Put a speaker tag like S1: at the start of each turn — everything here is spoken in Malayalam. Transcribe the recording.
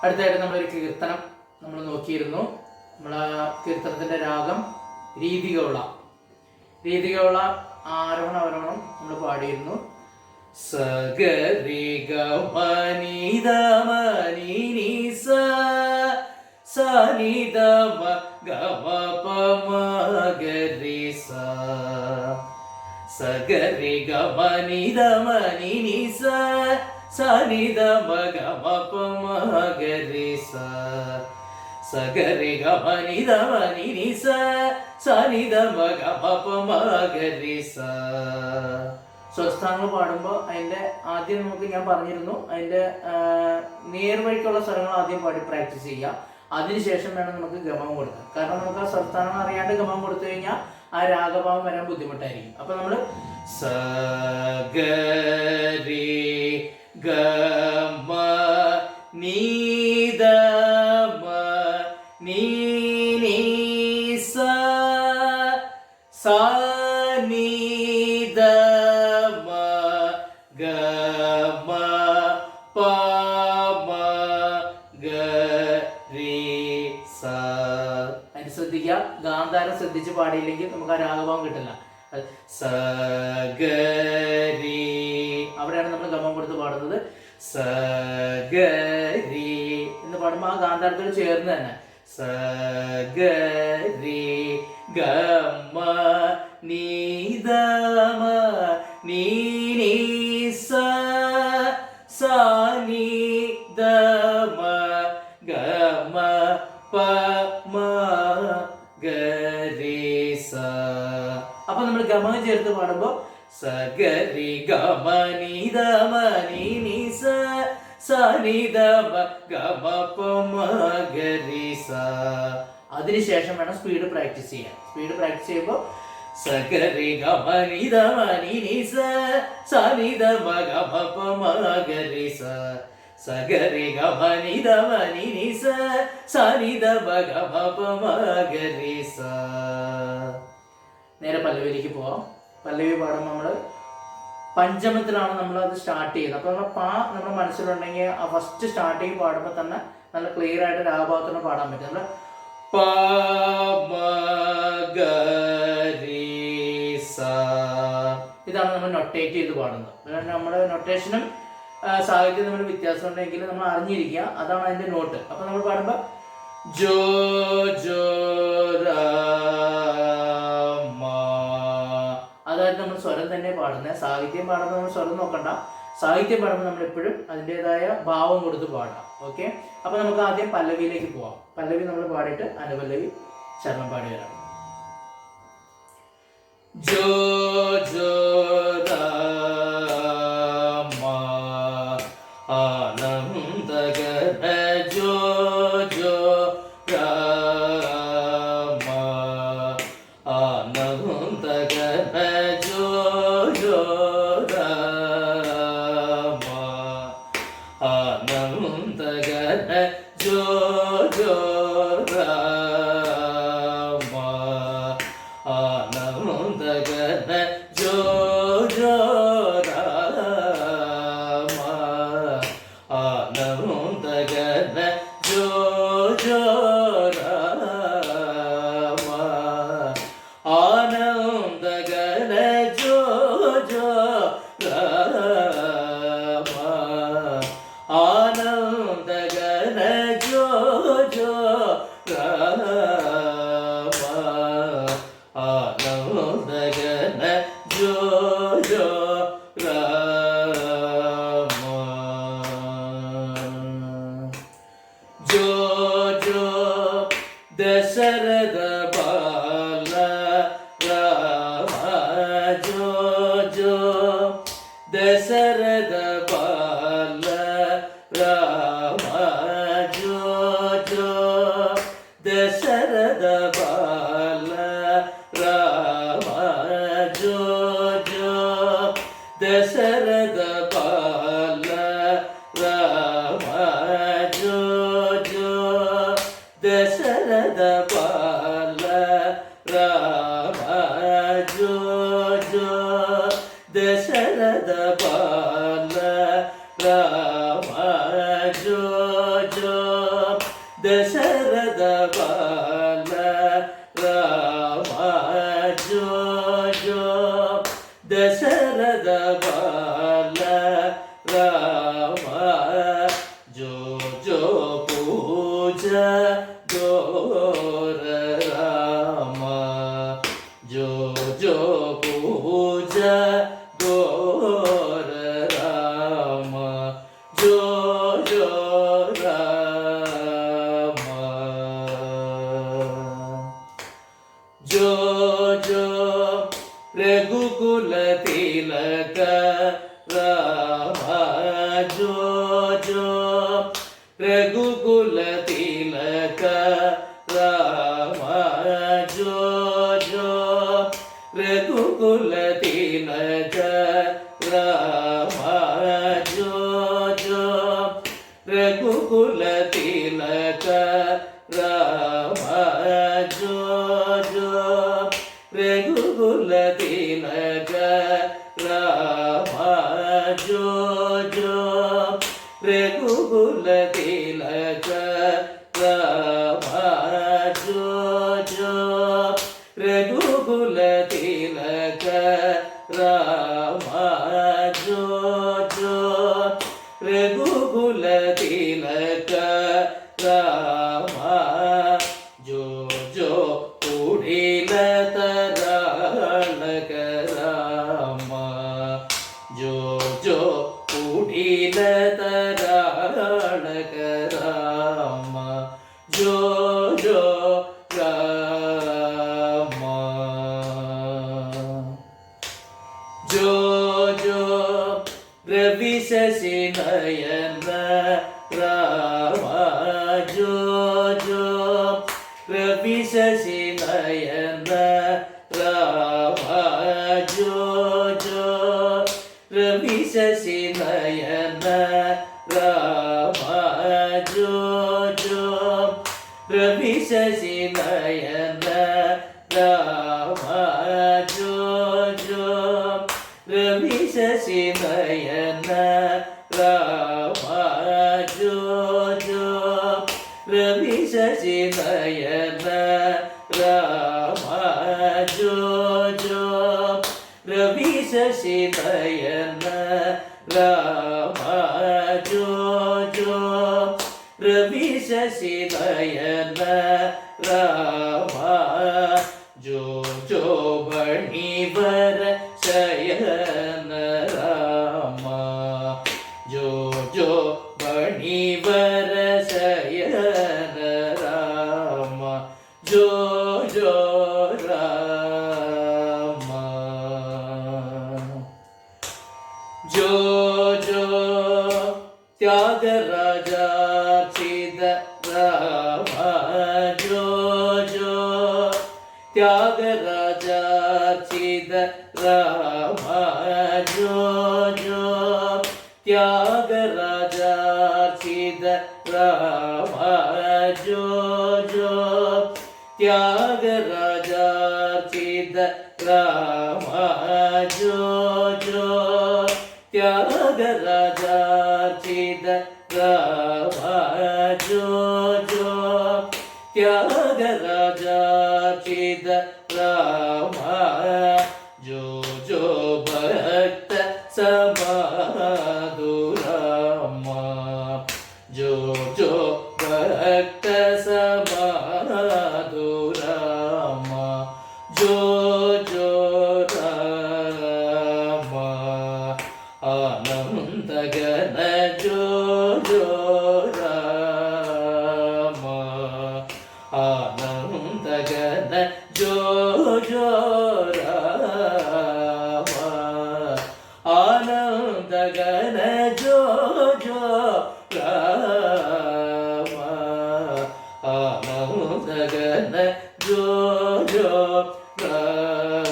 S1: അടുത്തായിട്ട് നമ്മളൊരു കീർത്തനം നമ്മൾ നോക്കിയിരുന്നു. നമ്മളെ കീർത്തനത്തിന്റെ രാഗം രീതികളുള്ള ആരോഹണം അവരോഹണം നമ്മൾ പാടിയിരുന്നു. സഗരിഗ മനിദ മനി സ സനിദ മ ഗമ പമ ഗരി സ സഗരിഗ മനിദ മനി സ സനിദ മ ഗമ പമ ഗരി സ സഗരിഗ മനിദ മനി സ സനിദ മ ഗമ പമ ഗരി സ. സ്വരസ്ഥാനങ്ങൾ പാടുമ്പോൾ അതിൻ്റെ ആദ്യം ഞാൻ പറഞ്ഞിരുന്നു, അതിൻ്റെ നേർവഴിക്കുള്ള സ്വരങ്ങൾ ആദ്യം പാടി പ്രാക്ടീസ് ചെയ്യുക. അതിനുശേഷം വേണം നമുക്ക് ഗമം കൊടുക്കാൻ. കാരണം നമുക്ക് ആ സ്വരസ്ഥാനങ്ങൾ അറിയാണ്ട് ഗമം കൊടുത്തു കഴിഞ്ഞാൽ ആ രാഗഭാവം വരാൻ ബുദ്ധിമുട്ടായിരിക്കും. അപ്പൊ നമ്മൾ സ ഗ രി ഗ മ നീ ദ മ നീ നീ സ സ നീ ദ മ ഗ മ പ മ ഗ രി സ. അതിന് ശ്രദ്ധിക്കുക, ഗാന്ധാരം ശ്രദ്ധിച്ച് പാടിയില്ലെങ്കിൽ നമുക്ക് ആ രാഗഭാവം കിട്ടില്ല. സ ഗ രി അവിടെയാണ് നമ്മൾ ഗമം കൊടുത്ത് പാടുന്നത്. സ ഗ രി എന്ന് പാടുമ്പോൾ ആ ഗാന്ധാരത്തോട് ചേർന്ന് തന്നെ സ ഗ രി ഗ മ നീ ദ മ നീ നീ സ സ നീ ദ മ ഗ മ പ മ ഗ രി സ. അപ്പൊ നമ്മൾ ഗമം ചേർത്ത് പാടുമ്പോ സ ഗ രി ഗ മ നീ ദ മ നീ നീ സ സ നീ ദ മ ഗ മ പ മ ഗ രി സ. അതിനുശേഷം വേണം സ്പീഡ് പ്രാക്ടീസ് ചെയ്യാൻ. സ്പീഡ് പ്രാക്ടീസ് ചെയ്യുമ്പോൾ സ ഗ രി ഗ മ നീ ദ മ നീ നീ സ സ നീ ദ മ ഗ മ പ മ ഗ രി സ സ ഗ രി ഗ മ നീ ദ മ നീ നീ സ സ നീ ദ മ ഗ മ പ മ ഗ രി സ. നേരെ പല്ലവിയിലേക്ക് പോവാം. പല്ലവി പാടുമ്പോൾ നമ്മൾ പഞ്ചമത്തിലാണ് നമ്മൾ അത് സ്റ്റാർട്ട് ചെയ്യുന്നത്. അപ്പോൾ നമ്മൾ പാ നമ്മുടെ മനസ്സിലുണ്ടെങ്കിൽ ആ ഫസ്റ്റ് സ്റ്റാർട്ടിങ് പാടുമ്പോൾ തന്നെ നല്ല ക്ലിയർ ആയിട്ട് രാഗഭാവത്തോടെ പാടാൻ പറ്റും. നമ്മൾ പ മ ഗ രി സ ഇതാണ് നമ്മൾ നൊട്ടേറ്റ് ചെയ്ത് പാടുന്നത്. നമ്മുടെ നൊട്ടേഷനും സാഹിത്യം തമ്മിൽ വ്യത്യാസം ഉണ്ടെങ്കിൽ നമ്മൾ അറിഞ്ഞിരിക്കുക, അതാണ് അതിന്റെ നോട്ട്. അപ്പൊ നമ്മൾ പാടുമ്പോൾ ജോ ജോ രാ അതായത് നമ്മൾ സ്വരം തന്നെ പാടുന്നത്. സാഹിത്യം പാടുമ്പോൾ നമ്മൾ സ്വരം നോക്കണ്ട. സാഹിത്യം പാടുമ്പോൾ നമ്മൾ എപ്പോഴും അതിൻ്റെതായ ഭാവം കൊടുത്ത് പാടാം. ഓക്കെ, അപ്പൊ നമുക്ക് ആദ്യം പല്ലവിയിലേക്ക് പോവാം. പല്ലവി നമ്മൾ പാടിയിട്ട് അനുപല്ലവി ശരണം പാടി വരാം. ജോ ജോ രാമ ആനന്ദഗന ജോ ജോ രാമ ആനന്ദഗന ജോ ജോ രാമ ആനന്ദഗന ജോ ജോ രാമ ആനന്ദഗന ജോ ജോ രാമ ആനന്ദഗന ജോ ജോ രാമ ആനന്ദഗന ജോ ജോ രാമ ആനന്ദഗന ജോ ജോ രാമ ആനന്ദഗന ജോ ജോ രാമ. ജോ ജോ ദശരഥ ബാല രാമ ജോ ജോ ദശരഥ ബാല രാമ ജോ ജോ ദശരഥ ബാല രാമ ജോ ജോ ദശരഥ ബാല രാമ ജോ ജോ ദശരഥ ബാല രാമ ജോ ജോ ദശരഥ ബാല രാമ ജോ ജോ ദശരഥ ബാല രാമ ജോ ജോ ദശരഥ ബാല രാമ ജോ ജോ പൂജ ഗോര രാമ ജോ ജോ പൂജ ഗോര രാമ ജോ ജോ രാമ ജോ ജോ രഘുകുല തിലക രാമ ജോ ജോ രഘുകുല തിലക രാമ ജോ ജോ രഘുകുല തിലക രാമ ജോ ജോ രഘുകുല തിലക രാമ ജോ ജോ രഘുകുല തിലക രാമ ജോ ജോ രഘുകുല തിലക രാമ ജോ ജോ രഘുകുല തിലക രാമ ജോ ജോ രഘുകുല തിലക രാമ ജോ ജോ കുടിലതരാളക രാമ ജോ ജോ കുടിലതരാളക രാമ ജോ ജോ രാമ ജോ ജോ രവി ശശി നയന രാമ ജോ ജോ രവി ശശി നയന രാമ ജോ ജോ രവി ശശി നയന രാമ ജോ ജോ രവി ശശി നയന രാമ ജോ ജോ രവി ശശി നയന രാമ ജോ ജോ രവി ശശി നയന രാമ ജോ ജോ രവി ശശി നയന രാമ ജോ ജോ രവി ശശി നയന രാമ ജോ ജോ ബണിവര ശയന രാമ ജോ ജോ ബണിവര ശയന രാമ ജോ ജോ രാമ ജോ ജോ ത്യാഗരാജാർച്ചിത രാമ ജോ ജോ ത്യാഗരാജാർച്ചിത രാമ ജോ ജോ ത്യാഗരാജാർച്ചിത രാമ ജോ ജോ ത്യാഗരാജാർച്ചിത രാമ ജോ ജോ ത്യാഗരാജാർച്ചിത രാമ ജോ ജോ ത്യാഗരാജാർച്ചിത രാമ ജോ ജോ ഭക്ത സമാധു രാമ ജോ ജോ ഭക്ത സമാധു രാമ ജോ ജോ രാമ ആനന്ദഗന ജോ ജോ രാമ ആനന്ദഗന ജോ ജോ രാമ ആനന്ദഗന ജോ ജോ രാമ ആനന്ദഗന ജോ ജോ രാമ